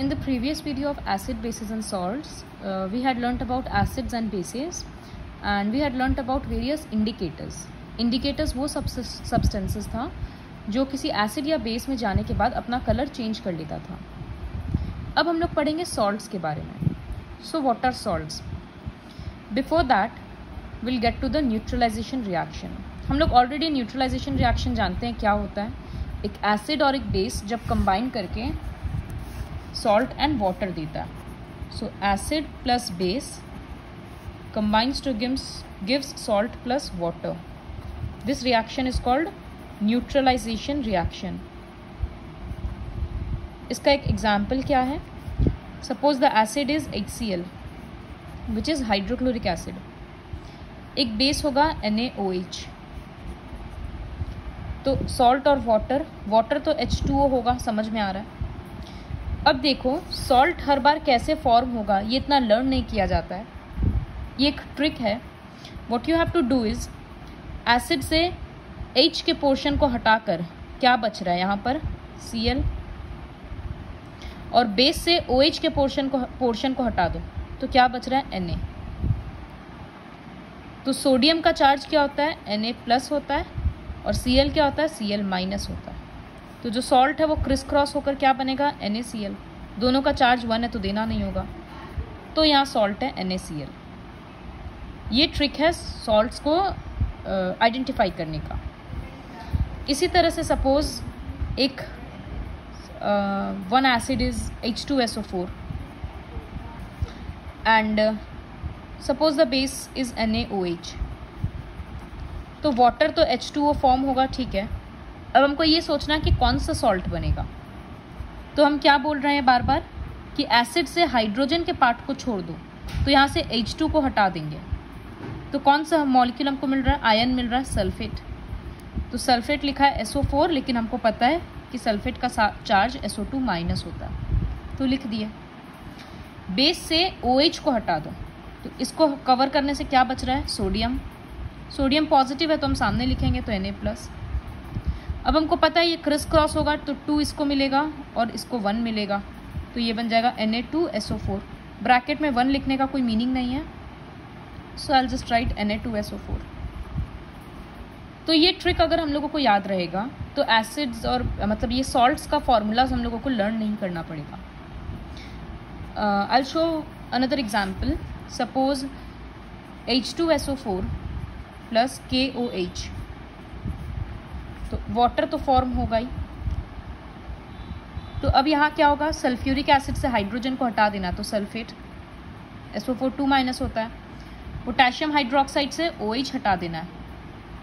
In the previous video of acid, bases and salts, we had learnt about acids and bases, and we had learnt about various indicators. Indicators वो substances था जो किसी acid या base में जाने के बाद अपना कलर चेंज कर लेता था. अब हम लोग पढ़ेंगे सॉल्ट्स के बारे में. So what are salts? Before that will get to the neutralisation reaction. हम लोग ऑलरेडी न्यूट्रलाइजेशन रिएक्शन जानते हैं क्या होता है. एक एसिड और एक बेस जब कंबाइन करके salt and water देता है. So acid plus base combines to gives salt plus water. This reaction is called neutralization reaction. इसका एक एग्जाम्पल क्या है? Suppose the acid is HCl which is hydrochloric acid. एक base होगा NaOH. तो salt और वाटर तो H2O होगा, समझ में आ रहा है. अब देखो सॉल्ट हर बार कैसे फॉर्म होगा ये इतना लर्न नहीं किया जाता है. ये एक ट्रिक है. What you have to do is acid से H के पोर्शन को हटाकर क्या बच रहा है यहाँ पर Cl, और बेस से OH के पोर्शन को हटा दो तो क्या बच रहा है Na. तो सोडियम का चार्ज क्या होता है Na प्लस होता है और Cl क्या होता है Cl माइनस होता है. तो जो सॉल्ट है वो क्रिस क्रॉस होकर क्या बनेगा NaCl. दोनों का चार्ज 1 है तो देना नहीं होगा, तो यहाँ सॉल्ट है NaCl. ये ट्रिक है सॉल्ट्स को आइडेंटिफाई करने का. इसी तरह से सपोज एक one acid is H2SO4 and suppose the base is NaOH. तो वाटर तो H2O फॉर्म होगा, ठीक है. अब हमको ये सोचना है कि कौन सा सॉल्ट बनेगा. तो हम क्या बोल रहे हैं बार बार कि एसिड से हाइड्रोजन के पार्ट को छोड़ दो, तो यहाँ से H2 को हटा देंगे. तो कौन सा मॉलिक्यूल हमको मिल रहा है? आयन मिल रहा है, सल्फेट. तो सल्फेट लिखा है SO4, लेकिन हमको पता है कि सल्फेट का चार्ज SO2 माइनस होता है, तो लिख दिया. बेस से OH को हटा दो, तो इसको कवर करने से क्या बच रहा है? सोडियम. सोडियम पॉजिटिव है तो हम सामने लिखेंगे तो Na प्लस. अब हमको पता है ये क्रिस क्रॉस होगा तो 2 इसको मिलेगा और इसको 1 मिलेगा, तो ये बन जाएगा Na2SO4. ब्रैकेट में 1 लिखने का कोई मीनिंग नहीं है, so I will just write Na2SO4. तो ये ट्रिक अगर हम लोगों को याद रहेगा तो एसिड्स और मतलब ये सॉल्ट्स का फॉर्मूलाज हम लोगों को लर्न नहीं करना पड़ेगा. I will show another example. Suppose H2SO4 plus KOH. तो वाटर तो फॉर्म होगा ही. तो अब यहाँ क्या होगा? सल्फ्यूरिक एसिड से हाइड्रोजन को हटा देना, तो सल्फेट SO4 2 माइनस होता है. पोटेशियम हाइड्रोक्साइड से OH हटा देना है,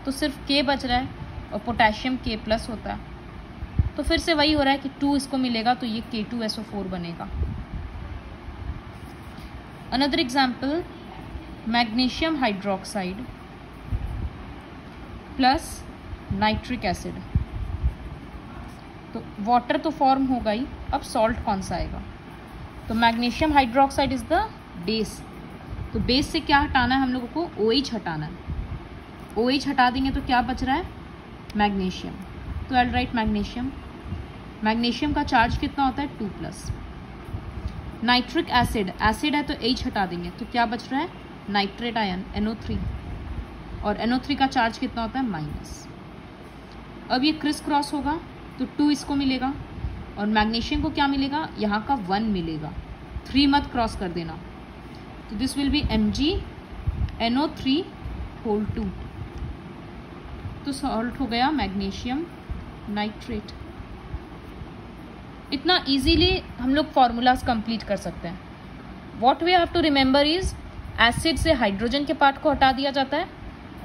तो सिर्फ K बच रहा है और पोटेशियम K प्लस होता है. तो फिर से वही हो रहा है कि 2 इसको मिलेगा तो ये K2SO4 बनेगा. Another example, magnesium hydroxide plus nitric acid. तो वाटर तो फॉर्म होगा ही. अब सॉल्ट कौन सा आएगा? तो magnesium hydroxide is the base. तो बेस से क्या हटाना है हम लोगों को? OH हटाना है. OH हटा देंगे तो क्या बच रहा है? मैग्नीशियम. तो I will write magnesium. Magnesium का चार्ज कितना होता है? 2 प्लस. नाइट्रिक एसिड, एसिड है तो H हटा देंगे तो क्या बच रहा है? नाइट्रेट आयन NO3, और NO3 का चार्ज कितना होता है? माइनस. अब ये क्रिस क्रॉस होगा तो 2 इसको मिलेगा और मैग्नीशियम को क्या मिलेगा? यहाँ का 1 मिलेगा. 3 मत क्रॉस कर देना. तो दिस विल बी MgNO3(2). तो सॉल्ट हो गया मैग्नीशियम नाइट्रेट. इतना इजीली हम लोग फॉर्मूलाज कंप्लीट कर सकते हैं. What we have to remember is acid से हाइड्रोजन के पार्ट को हटा दिया जाता है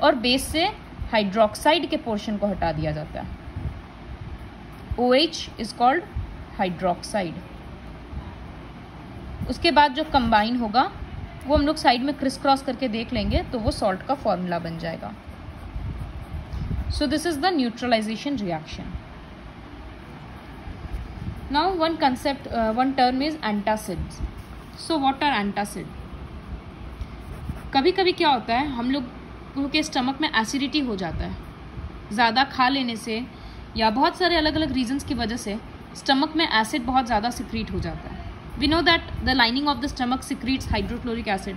और बेस से हाइड्रोक्साइड के पोर्शन को हटा दिया जाता है. OH is called hydroxide. उसके बाद जो कंबाइन होगा वो हम लोग साइड में क्रिस क्रॉस करके देख लेंगे तो वो सॉल्ट का फॉर्मूला बन जाएगा. So this is the neutralisation reaction. Now one concept, one term is antacids. So what are antacid? कभी कभी क्या होता है हम लोग के स्टमक में एसिडिटी हो जाता है. ज़्यादा खा लेने से या बहुत सारे अलग अलग रीजंस की वजह से स्टमक में एसिड बहुत ज़्यादा सिक्रीट हो जाता है. We know that the lining of the stomach secretes hydrochloric acid.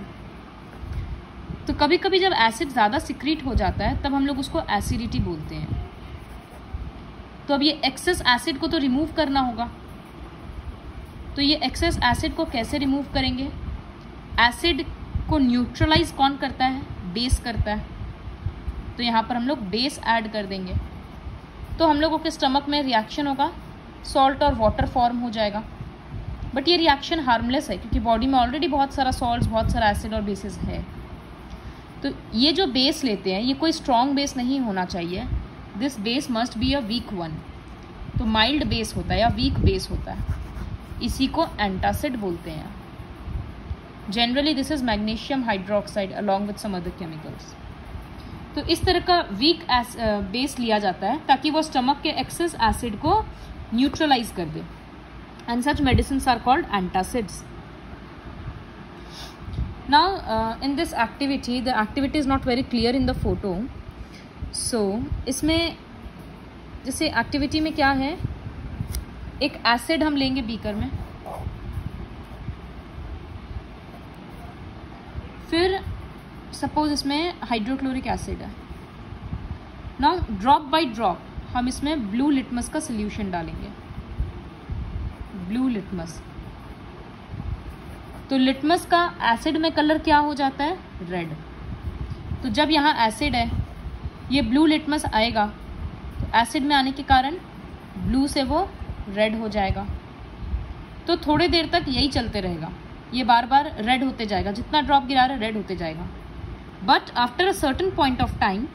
तो कभी कभी जब एसिड ज़्यादा सिक्रीट हो जाता है तब हम लोग उसको एसिडिटी बोलते हैं। तो अब ये एक्सेस एसिड को तो रिमूव करना होगा, तो ये एक्सेस एसिड को कैसे रिमूव करेंगे? एसिड को न्यूट्रलाइज कौन करता है? बेस करता है। तो यहाँ पर हम लोग बेस ऐड कर देंगे, तो हम लोगों के स्टमक में रिएक्शन होगा, सॉल्ट और वाटर फॉर्म हो जाएगा। बट ये रिएक्शन हार्मलेस है क्योंकि बॉडी में ऑलरेडी बहुत सारा सॉल्ट्स, बहुत सारा एसिड और बेसिस है। तो ये जो बेस लेते हैं ये कोई स्ट्रॉन्ग बेस नहीं होना चाहिए, this base must be a weak one. तो माइल्ड बेस होता है या वीक बेस होता है, इसी को एंटासिड बोलते हैं। Generally this is magnesium hydroxide along with some other chemicals. तो इस तरह का वीक बेस लिया जाता है ताकि वो स्टमक के एक्सेस एसिड को न्यूट्रलाइज कर दे, and such medicines are called antacids. Now in this activity, the activity is not very clear in the photo, so इसमें जैसे एक्टिविटी में क्या है, एक एसिड हम लेंगे बीकर में, फिर सपोज इसमें हाइड्रोक्लोरिक एसिड है। नाउ ड्रॉप बाय ड्रॉप हम इसमें ब्लू लिटमस का सोल्यूशन डालेंगे, ब्लू लिटमस। तो लिटमस का एसिड में कलर क्या हो जाता है? रेड। तो जब यहाँ एसिड है, ये ब्लू लिटमस आएगा, तो एसिड में आने के कारण ब्लू से वो रेड हो जाएगा। तो थोड़ी देर तक यही चलते रहेगा, ये बार बार रेड होते जाएगा, जितना ड्रॉप गिरा रहा है रेड होते जाएगा। But after a certain point of time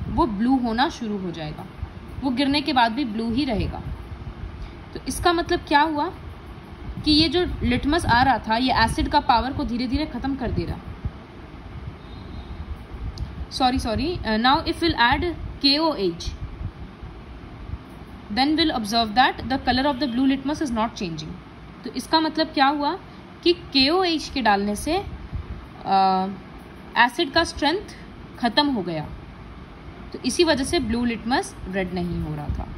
वो ब्लू होना शुरू हो जाएगा, वो गिरने के बाद भी ब्लू ही रहेगा। तो इसका मतलब क्या हुआ कि ये जो लिटमस आ रहा था ये एसिड का पावर को धीरे धीरे खत्म कर दे रहा। Sorry now if will add KOH, then we'll observe that the color of the blue litmus is not changing। तो इसका मतलब क्या हुआ कि KOH के डालने से एसिड का स्ट्रेंथ खत्म हो गया, तो इसी वजह से ब्लू लिटमस रेड नहीं हो रहा था।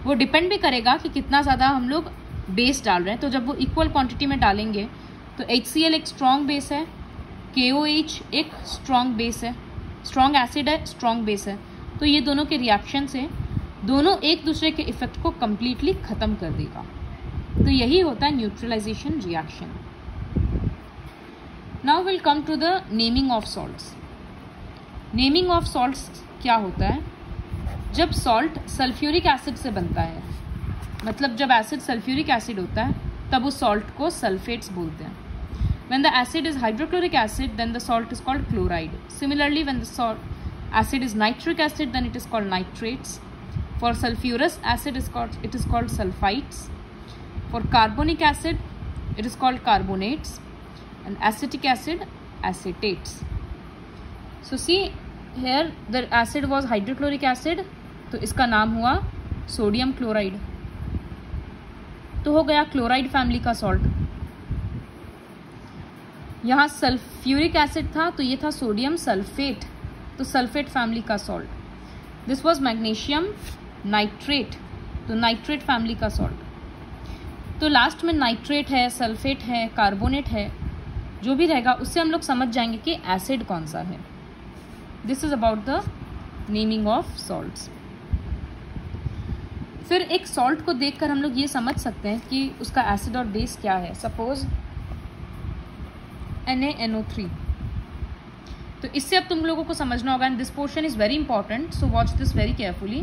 वो डिपेंड भी करेगा कि कितना ज़्यादा हम लोग बेस डाल रहे हैं। तो जब वो इक्वल क्वांटिटी में डालेंगे तो HCl एक स्ट्रॉन्ग बेस है, KOH एक स्ट्रॉन्ग बेस है, स्ट्रॉन्ग एसिड है, स्ट्रॉन्ग बेस है। तो ये दोनों के रिएक्शन से दोनों एक दूसरे के इफेक्ट को कम्प्लीटली ख़त्म कर देगा। तो यही होता है neutralisation reaction. Now will come to the naming of salts. Naming of salts क्या होता है? जब सॉल्ट सल्फ्यूरिक एसिड से बनता है, मतलब जब एसिड सल्फ्यूरिक एसिड होता है तब उस सॉल्ट को सल्फेट्स बोलते हैं। When the acid is hydrochloric acid, then the salt is called chloride. Similarly, when the acid is nitric acid, then it is called nitrates. For sulfurous acid, it is called sulfites. For carbonic acid, it is called carbonates. And acetic acid, acetates. So see here, the acid was hydrochloric acid, तो इसका नाम हुआ sodium chloride. तो हो गया chloride family का salt. यहाँ sulphuric acid था तो ये था सोडियम सल्फेट, तो सल्फेट फैमिली का salt. This was magnesium nitrate, तो नाइट्रेट फैमिली का सॉल्ट। तो लास्ट में नाइट्रेट है, सल्फेट है, कार्बोनेट है, जो भी रहेगा उससे हम लोग समझ जाएंगे कि एसिड कौन सा है। This is about the naming of salts. फिर एक सॉल्ट को देखकर हम लोग ये समझ सकते हैं कि उसका एसिड और बेस क्या है। सपोज NaNO3, तो इससे अब तुम लोगों को समझना होगा, and this portion is very important, so watch this very carefully.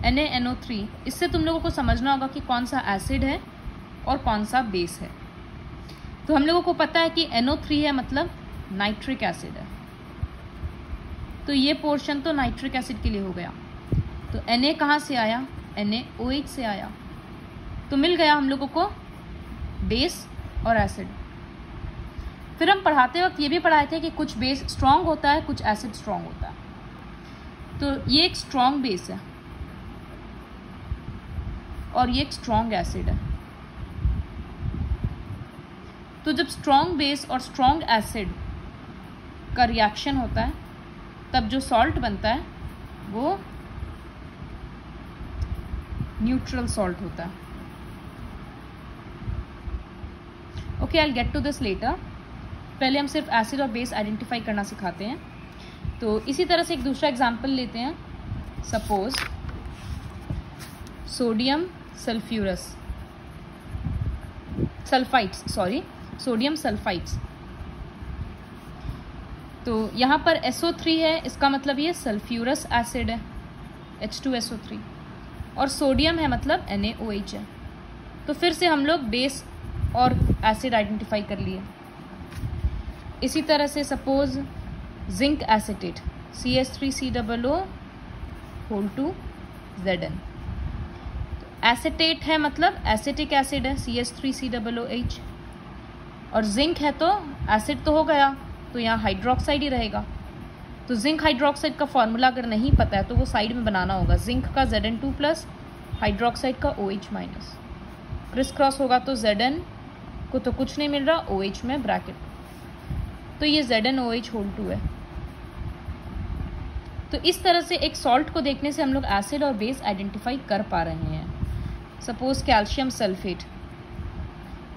NaNO3, इससे तुम लोगों को समझना होगा कि कौन सा एसिड है और कौन सा बेस है। तो हम लोगों को पता है कि NO3 है मतलब नाइट्रिक एसिड है, तो ये पोर्शन तो नाइट्रिक एसिड के लिए हो गया। तो Na कहाँ से आया? NaOH से आया। तो मिल गया हम लोगों को बेस और एसिड। फिर हम पढ़ाते वक्त ये भी पढ़ाए थे कि कुछ बेस स्ट्रॉन्ग होता है, कुछ एसिड स्ट्रॉन्ग होता है। तो ये एक स्ट्रॉन्ग बेस है और ये एक स्ट्रॉन्ग एसिड है। तो जब स्ट्रॉन्ग बेस और स्ट्रॉन्ग एसिड का रिएक्शन होता है तब जो सॉल्ट बनता है वो न्यूट्रल सॉल्ट होता है। Okay, I get to this letter. पहले हम सिर्फ एसिड और बेस आइडेंटिफाई करना सिखाते हैं। तो इसी तरह से एक दूसरा एग्जाम्पल लेते हैं। Suppose sodium sulphides. तो यहाँ पर SO3 है, इसका मतलब ये सल्फ्यूरस एसिड है, H2SO3, और सोडियम है मतलब NaOH है। तो फिर से हम लोग बेस और एसिड आइडेंटिफाई कर लिए। इसी तरह से suppose zinc acetate, CH3COO2Zn। Acetate है मतलब एसिटिक एसिड है, CH3COOH, और जिंक है तो एसिड तो हो गया, तो यहाँ हाइड्रोक्साइड ही रहेगा। तो जिंक हाइड्रोक्साइड का फॉर्मूला अगर नहीं पता है तो वो साइड में बनाना होगा। जिंक का Zn2+, हाइड्रोक्साइड का OH-। क्रिस क्रॉस होगा तो Zn को तो कुछ नहीं मिल रहा, OH में ब्रैकेट, तो ये ZnOH2 है। तो इस तरह से एक सॉल्ट को देखने से हम लोग एसिड और बेस आइडेंटिफाई कर पा रहे हैं। सपोज कैल्शियम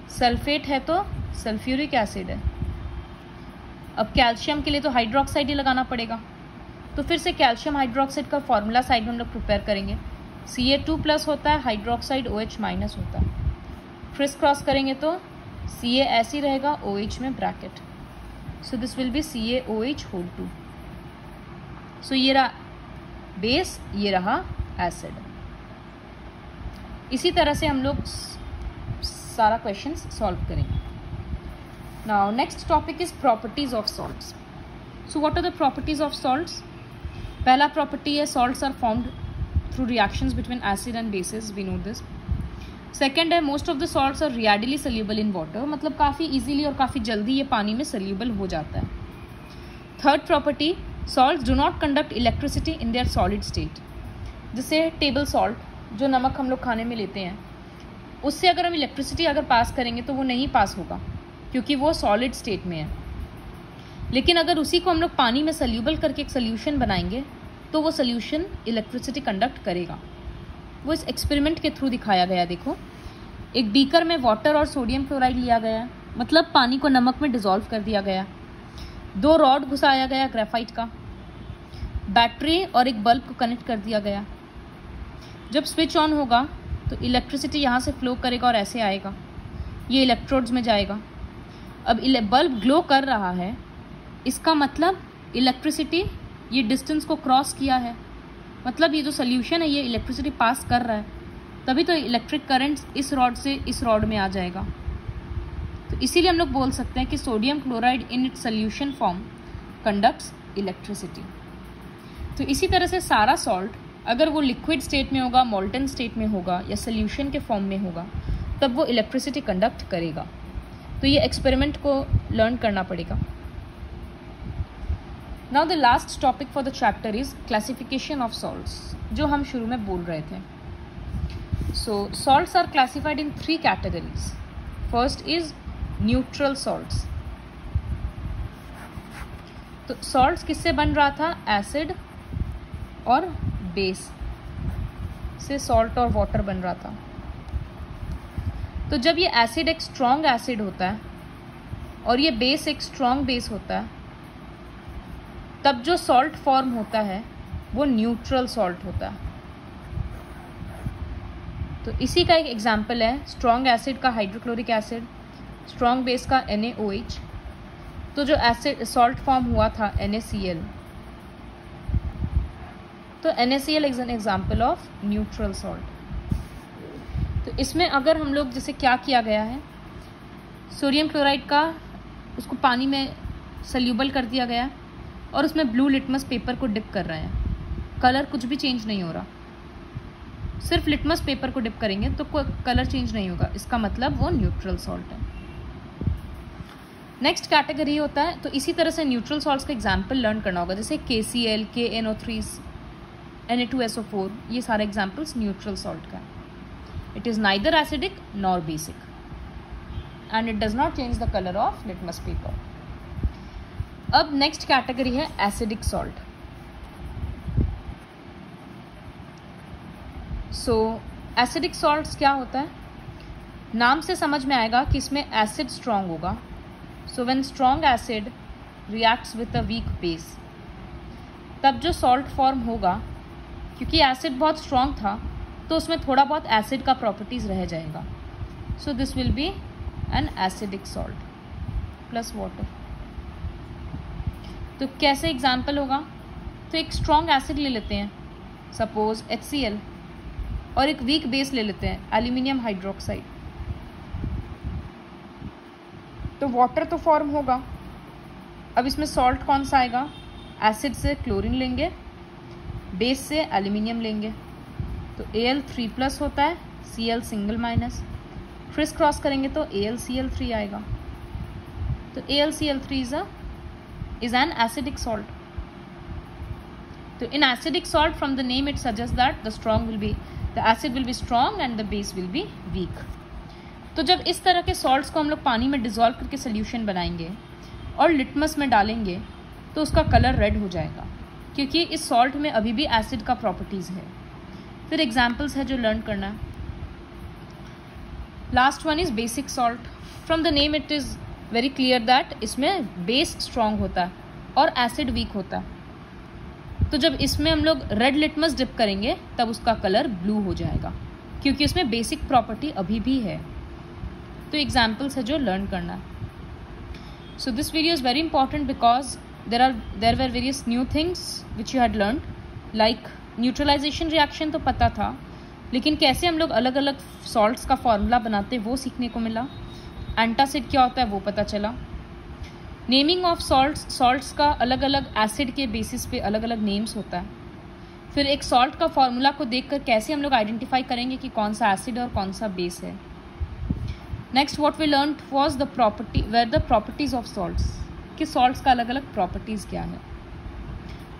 सल्फेट है तो सल्फ्यूरिक एसिड है। अब कैल्शियम के लिए तो हाइड्रोक्साइड ही लगाना पड़ेगा, तो फिर से कैल्शियम हाइड्रोक्साइड का फॉर्मूला साइड में हम लोग प्रिपेयर करेंगे। Ca2+ होता है, हाइड्रोक्साइड OH- होता है। क्रिस क्रॉस करेंगे तो Ca ऐसे ही रहेगा, OH में bracket, so this will be CaOH2। सो ये रहा बेस, ये रहा एसिड। इसी तरह से हम लोग सारा क्वेश्चन सॉल्व करेंगे। Now next topic is properties of salts. So what are the properties of salts? पहला प्रॉपर्टी है salts are formed through reactions between acid and basis, we know this. Second है most of the salts are readily soluble in water, मतलब काफ़ी easily और काफ़ी जल्दी ये पानी में सोल्यूबल हो जाता है। Third property, salts do not conduct electricity in their solid state. जैसे टेबल सॉल्ट, जो नमक हम लोग खाने में लेते हैं, उससे अगर हम इलेक्ट्रिसिटी अगर पास करेंगे तो वो नहीं पास होगा क्योंकि वो सॉलिड स्टेट में है। लेकिन अगर उसी को हम लोग पानी में सोल्यूबल करके एक सोल्यूशन बनाएंगे तो वो सोल्यूशन इलेक्ट्रिसिटी कंडक्ट करेगा। वो इस एक्सपेरिमेंट के थ्रू दिखाया गया। देखो, एक बीकर में वाटर और सोडियम क्लोराइड लिया गया, मतलब पानी को नमक में डिसॉल्व कर दिया गया। 2 रॉड घुसाया गया ग्रेफाइट का, बैटरी और एक बल्ब को कनेक्ट कर दिया गया। जब स्विच ऑन होगा तो इलेक्ट्रिसिटी यहाँ से फ्लो करेगा और ऐसे आएगा, ये इलेक्ट्रोड्स में जाएगा। अब बल्ब ग्लो कर रहा है, इसका मतलब इलेक्ट्रिसिटी ये डिस्टेंस को क्रॉस किया है, मतलब ये जो सोल्यूशन है ये इलेक्ट्रिसिटी पास कर रहा है, तभी तो इलेक्ट्रिक करंट इस रॉड से इस रॉड में आ जाएगा। तो इसीलिए हम लोग बोल सकते हैं कि sodium chloride in its solution form conducts electricity. तो इसी तरह से सारा सॉल्ट अगर वो लिक्विड स्टेट में होगा, मोल्टन स्टेट में होगा या सोल्यूशन के फॉर्म में होगा, तब वो इलेक्ट्रिसिटी कंडक्ट करेगा। तो ये एक्सपेरिमेंट को लर्न करना पड़ेगा। Now the last topic for the chapter is classification of salts, जो हम शुरू में बोल रहे थे। So salts are classified in 3 categories. First is neutral salts. तो सॉल्ट्स किससे बन रहा था? एसिड और बेस से सॉल्ट और वाटर बन रहा था। तो जब ये एसिड एक स्ट्रॉन्ग एसिड होता है और ये बेस एक स्ट्रॉन्ग बेस होता है, तब जो सॉल्ट फॉर्म होता है वो न्यूट्रल सॉल्ट होता है। तो इसी का एक एग्जाम्पल है स्ट्रॉन्ग एसिड का हाइड्रोक्लोरिक एसिड, स्ट्रॉन्ग बेस का NaOH। तो जो एसिड सॉल्ट फॉर्म हुआ था NaCl, तो NaCl is an example of neutral salt. तो इसमें अगर हम लोग जैसे क्या किया गया है, सोडियम क्लोराइड का उसको पानी में सल्यूबल कर दिया गया और उसमें ब्लू लिटमस पेपर को डिप कर रहे हैं। कलर कुछ भी चेंज नहीं हो रहा, सिर्फ लिटमस पेपर को डिप करेंगे तो कोई कलर चेंज नहीं होगा, इसका मतलब वो न्यूट्रल सॉल्ट है। नेक्स्ट कैटेगरी होता है, तो इसी तरह से न्यूट्रल सॉल्ट्स का एग्जाम्पल लर्न करना होगा, जैसे KCl, KNO3, Na2SO4, ये सारे एग्जाम्पल्स न्यूट्रल सॉल्ट का है। It is neither acidic nor basic and it does not change the colour of litmus paper. अब नेक्स्ट कैटेगरी है acidic salt. So acidic salts क्या होता है? नाम से समझ में आएगा कि इसमें एसिड स्ट्रॉन्ग होगा। So when strong acid reacts with a weak base, तब जो सॉल्ट फॉर्म होगा, क्योंकि एसिड बहुत स्ट्रॉन्ग था तो उसमें थोड़ा बहुत एसिड का प्रॉपर्टीज रह जाएगा। So this will be an acidic salt plus water. तो कैसे एग्जाम्पल होगा? तो एक स्ट्रॉन्ग एसिड ले लेते हैं, सपोज HCl, और एक वीक बेस ले लेते हैं, एल्यूमिनियम हाइड्रोक्साइड। तो वाटर तो फॉर्म होगा। अब इसमें सॉल्ट कौन सा आएगा? एसिड से क्लोरीन लेंगे, बेस से एल्यूमिनियम लेंगे, तो Al3+ होता है, Cl single minus, criss cross करेंगे तो AlCl3 आएगा। तो AlCl3 is an acidic salt. So in acidic salt, from the name it suggests that the acid will be strong and the base will be weak. तो जब इस तरह के salts को हम लोग पानी में डिजोल्व करके सोल्यूशन बनाएंगे और लिटमस में डालेंगे तो उसका कलर रेड हो जाएगा, क्योंकि इस सॉल्ट में अभी भी एसिड का प्रॉपर्टीज़ है। फिर एग्जाम्पल्स है जो लर्न करना है। Last one is basic salt. From the name it is very clear that इसमें बेस स्ट्रॉन्ग होता है और एसिड वीक होता है। तो जब इसमें हम लोग रेड लिटमस डिप करेंगे तब उसका कलर ब्लू हो जाएगा, क्योंकि उसमें बेसिक प्रॉपर्टी अभी भी है। तो एग्जाम्पल्स है जो लर्न करना है। So this video is very important because there were various new things which you had learned, like neutralisation reaction तो पता था, लेकिन कैसे हम लोग अलग अलग सॉल्ट्स का फॉर्मूला बनाते वो सीखने को मिला। एंटासिड क्या होता है वो पता चला। नेमिंग ऑफ सॉल्ट्स का अलग अलग एसिड के बेसिस पे अलग अलग नेम्स होता है। फिर एक सॉल्ट का फॉर्मूला को देखकर कैसे हम लोग आइडेंटिफाई करेंगे कि कौन सा एसिड और कौन सा बेस है। Next what we learn was the properties of salts, कि सॉल्ट्स का अलग अलग प्रॉपर्टीज़ क्या है।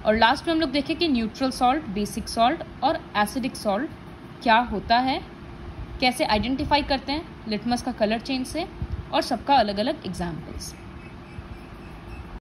और लास्ट में हम लोग देखें कि न्यूट्रल सॉल्ट, बेसिक सॉल्ट और एसिडिक सॉल्ट क्या होता है, कैसे आइडेंटिफाई करते हैं लिटमस का कलर चेंज से, और सबका अलग अलग एग्जाम्पल्स।